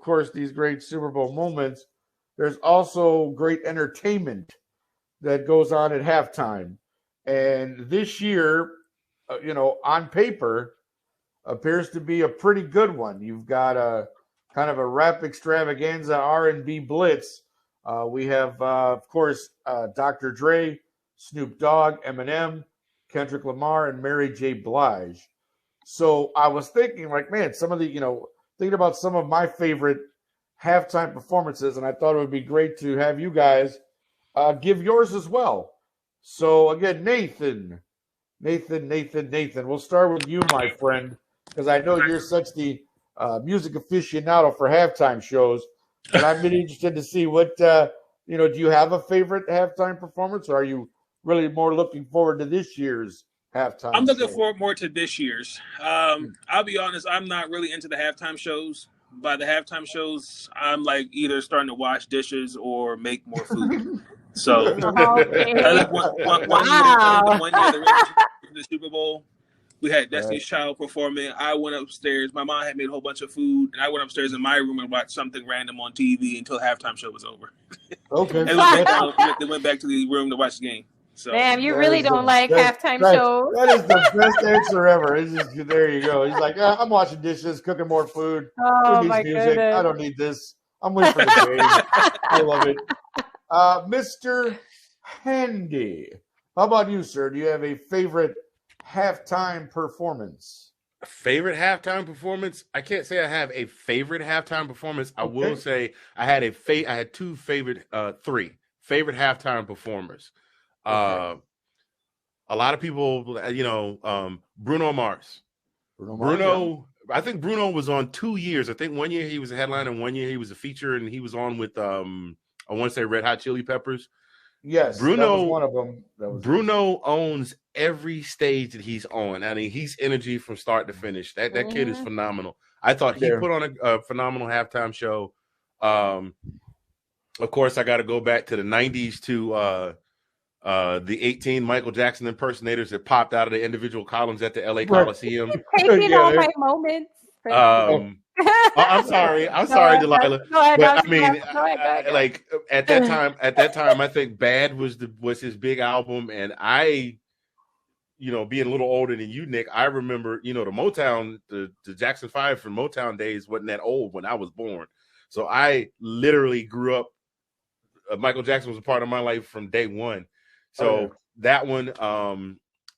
course, these great Super Bowl moments, there's also great entertainment that goes on at halftime. And this year, on paper, appears to be a pretty good one. You've got a kind of a rap extravaganza R&B blitz. We have, of course, Dr. Dre, Snoop Dogg, Eminem, Kendrick Lamar, and Mary J. Blige. So I was thinking, like, man, some of the, thinking about some of my favorite halftime performances, and I thought it would be great to have you guys give yours as well. So again, Nathan, we'll start with you, my friend, because I know you're such the music aficionado for halftime shows, and I'm really interested to see what, do you have a favorite halftime performance, or are you really more looking forward to this year's halftime I'm looking show? forward more to this year's. I'll be honest, I'm not really into the halftime shows. By the halftime shows, I'm like either starting to wash dishes or make more food. So, Okay. one year the Super Bowl, we had Destiny's Child performing. I went upstairs. My mom had made a whole bunch of food, and I went upstairs in my room and watched something random on TV until halftime show was over. Okay. And they went back to the room to watch the game. So, damn, you really don't like halftime shows. That is the best answer ever. It's just, there you go. He's like, I'm washing dishes, cooking more food. Oh, Who needs my music? goodness. I don't need this. I'm waiting for the game. I love it. Mr. Handy, how about you, sir? Do you have a favorite halftime performance? Favorite halftime performance? I can't say I have a favorite halftime performance. I will say I had three favorite halftime performers. A lot of people, Bruno Mars. Bruno, I think Bruno was on 2 years. I think 1 year he was a headliner, and 1 year he was a feature, and he was on with I want to say Red Hot Chili Peppers. Yes, Bruno, that was one of them. Bruno owns every stage that he's on. I mean, he's energy from start to finish. That kid is phenomenal. I thought he put on a phenomenal halftime show. Of course, I got to go back to the 90s to the 18 Michael Jackson impersonators that popped out of the individual columns at the LA Coliseum. Taking all my moments. I'm sorry, Delilah. But I mean, like at that time, I think Bad was his big album, and I, being a little older than you, Nick, I remember, the Motown, the Jackson 5 from Motown days wasn't that old when I was born, so I literally grew up. Michael Jackson was a part of my life from day one. So that one,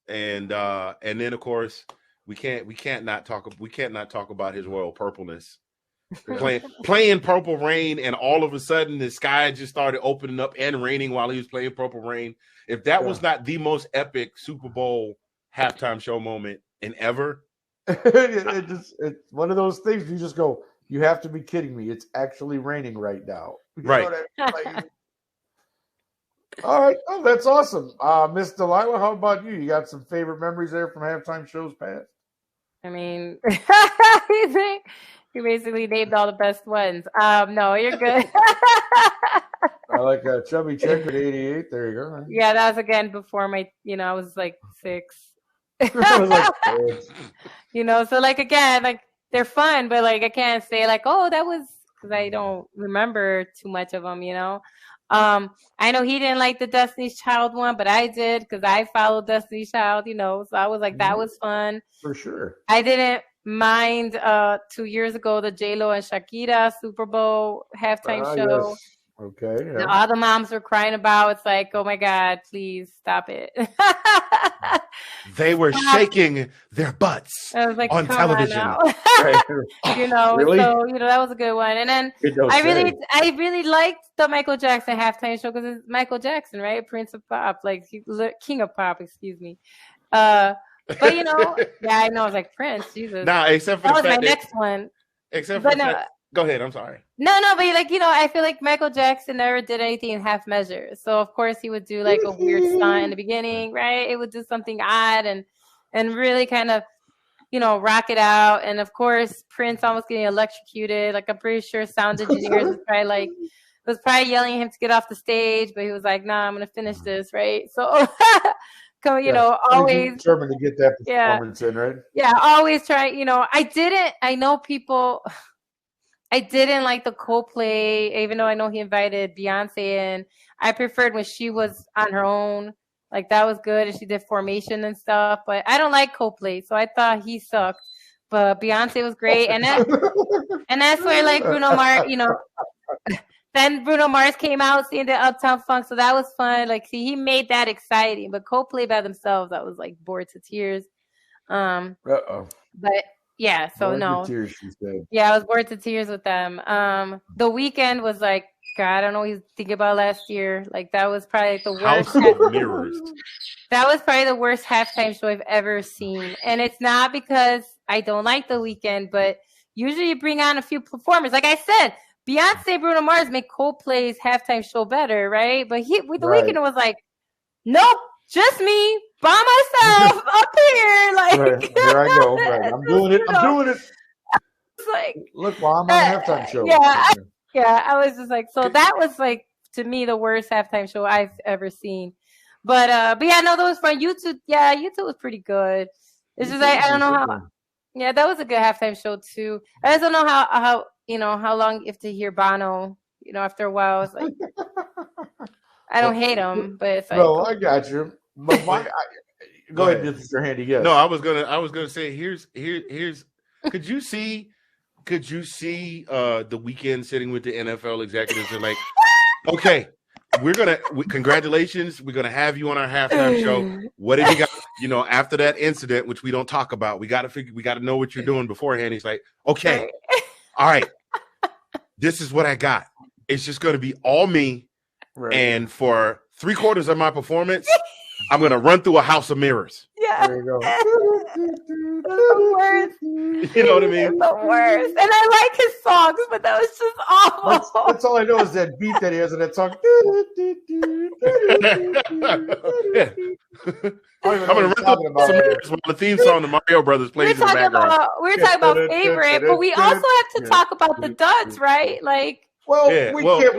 and then of course we can't not talk about his royal purpleness, playing Purple Rain, and all of a sudden the sky just started opening up and raining while he was playing Purple Rain. If that was not the most epic Super Bowl halftime show moment in ever, it's one of those things you just go, you have to be kidding me! It's actually raining right now, right? All right. Oh, that's awesome. Miss Delilah, how about you? You got some favorite memories there from halftime shows past? I mean, you basically named all the best ones. No, you're good. I like Chubby Checker 88. There you go. Right? Yeah, that was again before my, I was like 6. I was like 6. So like again, like they're fun, but like I can't say like, oh, that was, because I don't remember too much of them, I know he didn't like the Destiny's Child one, but I did because I followed Destiny's Child, so I was like, that was fun. For sure. I didn't mind 2 years ago the J-Lo and Shakira Super Bowl halftime show. Yes. Okay. Yeah. All the moms were crying about. It's like, oh my God, please stop it. They were shaking their butts like, on television. Really? So that was a good one. And then I really liked the Michael Jackson halftime show because it's Michael Jackson, right? Prince of Pop, like King of Pop, excuse me. But yeah, I know, I was like, Prince, Jesus. Nah, except for that was my next one. Except for go ahead, I'm sorry. No, but like, I feel like Michael Jackson never did anything in half measure. So of course he would do like a weird stunt in the beginning, right? It would do something odd and really kind of, rock it out. And of course, Prince almost getting electrocuted. Like I'm pretty sure sound engineers was probably yelling at him to get off the stage, but he was like, "Nah, I'm gonna finish this," right? So, always determined to get that performance in, right? Yeah, always try. I know people. I didn't like the Coldplay, even though I know he invited Beyonce in. I preferred when she was on her own. Like, that was good, and she did Formation and stuff. But I don't like Coldplay, so I thought he sucked. But Beyonce was great, and that's where, like, Bruno Mars, then Bruno Mars came out singing the Uptown Funk, so that was fun. Like, see, he made that exciting. But Coldplay by themselves, I was like bored to tears. But yeah, so bored no. Tears, she said. Yeah, I was bored to tears with them. The Weeknd was like, God, I don't know what he's thinking about last year. Like, that was probably the worst. Mirrors. That was probably the worst halftime show I've ever seen. And it's not because I don't like The Weeknd, but usually you bring on a few performers. Like I said, Beyonce, Bruno Mars make Coldplay's halftime show better, right? But with The Weeknd, it was like, nope, just me by myself up here. Like, right. Here I go. Right. I'm doing it. I'm doing it. It's like, look, well, I'm on a halftime show. Yeah, I was just like, so that was like, to me, the worst halftime show I've ever seen. But yeah, no, that was fun. YouTube was pretty good. It's just like, I don't know how. Yeah, that was a good halftime show too. I just don't know how how long you have to hear Bono. After a while, it's like I don't hate him, but it's like. No, I got you. But go ahead, Mr. Handy. Yes. No, I was gonna say here's. Could you see The Weeknd sitting with the NFL executives and like, okay, congratulations, we're gonna have you on our halftime show. What have you got? After that incident, which we don't talk about, we got to know what you're doing beforehand. He's like, okay, all right, this is what I got. It's just gonna be all me, and for 3/4 of my performance, I'm gonna run through a house of mirrors. Yeah. There you go. The worst. You know what I mean? The worst. And I like his songs, but that was just awful. That's all I know is that beat that he has in that song. I'm gonna run through some mirrors while the theme song to Mario Brothers plays in the background. We were talking about favorite, but we also have to talk about the duds, right? Like. Well, we can't.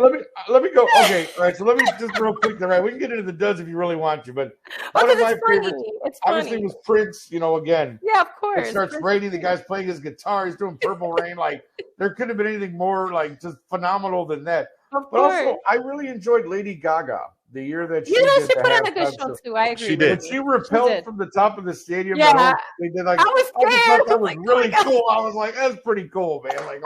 Let me go. Okay, all right. So let me just real quick. All right, we can get into the duds if you really want to, but one of my favorites, obviously, was Prince. Again. Yeah, of course. It starts raining. The guy's playing his guitar. He's doing Purple Rain. Like, there couldn't have been anything more just phenomenal than that. Of but course. Also, I really enjoyed Lady Gaga the year that she did she put on a good show too. I agree. She did. When she repelled from the top of the stadium. Yeah, they did like. I was scared. That was really cool. I was like, that's pretty cool, man. Like,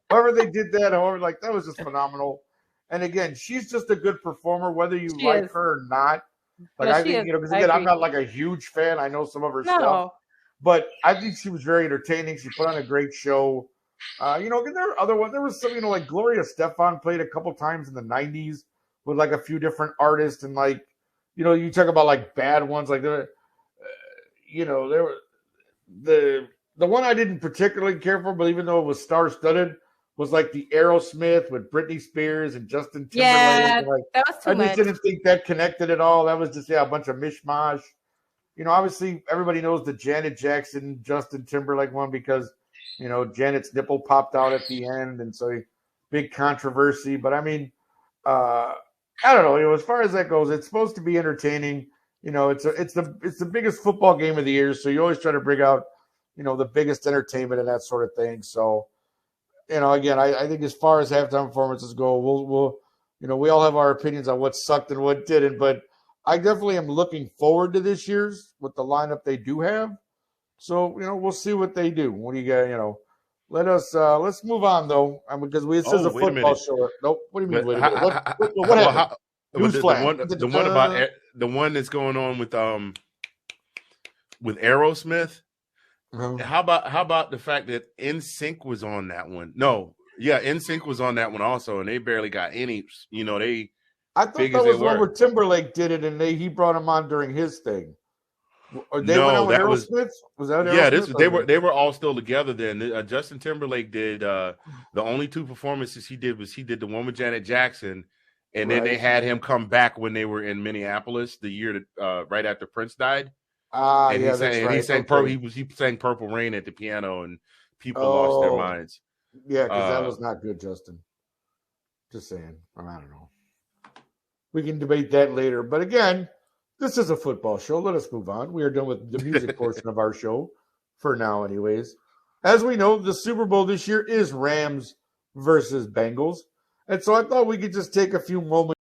however they did that, that was just phenomenal. And again, she's just a good performer, whether you like her or not. Like, I think, because again, I'm not like a huge fan. I know some of her stuff, but I think she was very entertaining. She put on a great show. There were other ones. There was some, like Gloria Estefan played a couple times in the 90s with like a few different artists, and like, you talk about like bad ones, like there were the one I didn't particularly care for, but even though it was star-studded, was like the Aerosmith with Britney Spears and Justin Timberlake. Yeah, like, that was too much. I just didn't think that connected at all. That was just a bunch of mishmash. Obviously everybody knows the Janet Jackson, Justin Timberlake one because, Janet's nipple popped out at the end, and so big controversy. But I mean, I don't know. As far as that goes, it's supposed to be entertaining. It's the biggest football game of the year, so you always try to bring out, the biggest entertainment and that sort of thing. So. Again, I think as far as halftime performances go, we all have our opinions on what sucked and what didn't, but I definitely am looking forward to this year's with the lineup they do have. So, we'll see what they do. What do you got? Let's move on though, because this is a football show. Nope. What do you mean? What happened? The one that's going on with Aerosmith. How about the fact that NSYNC was on that one? No, yeah, NSYNC was on that one also, and they barely got any. I thought that was one where Timberlake did it, and he brought him on during his thing. Or they went on with Aerosmith? Was that Aerosmith? Yeah, they were all still together then. Justin Timberlake did the only two performances he did the one with Janet Jackson, and then they had him come back when they were in Minneapolis the year that right after Prince died. He sang Purple Rain at the piano, and people lost their minds. Yeah, because that was not good, Justin. Just saying. I don't know. We can debate that later. But again, this is a football show. Let us move on. We are done with the music portion of our show for now, anyways. As we know, the Super Bowl this year is Rams versus Bengals. And so I thought we could just take a few moments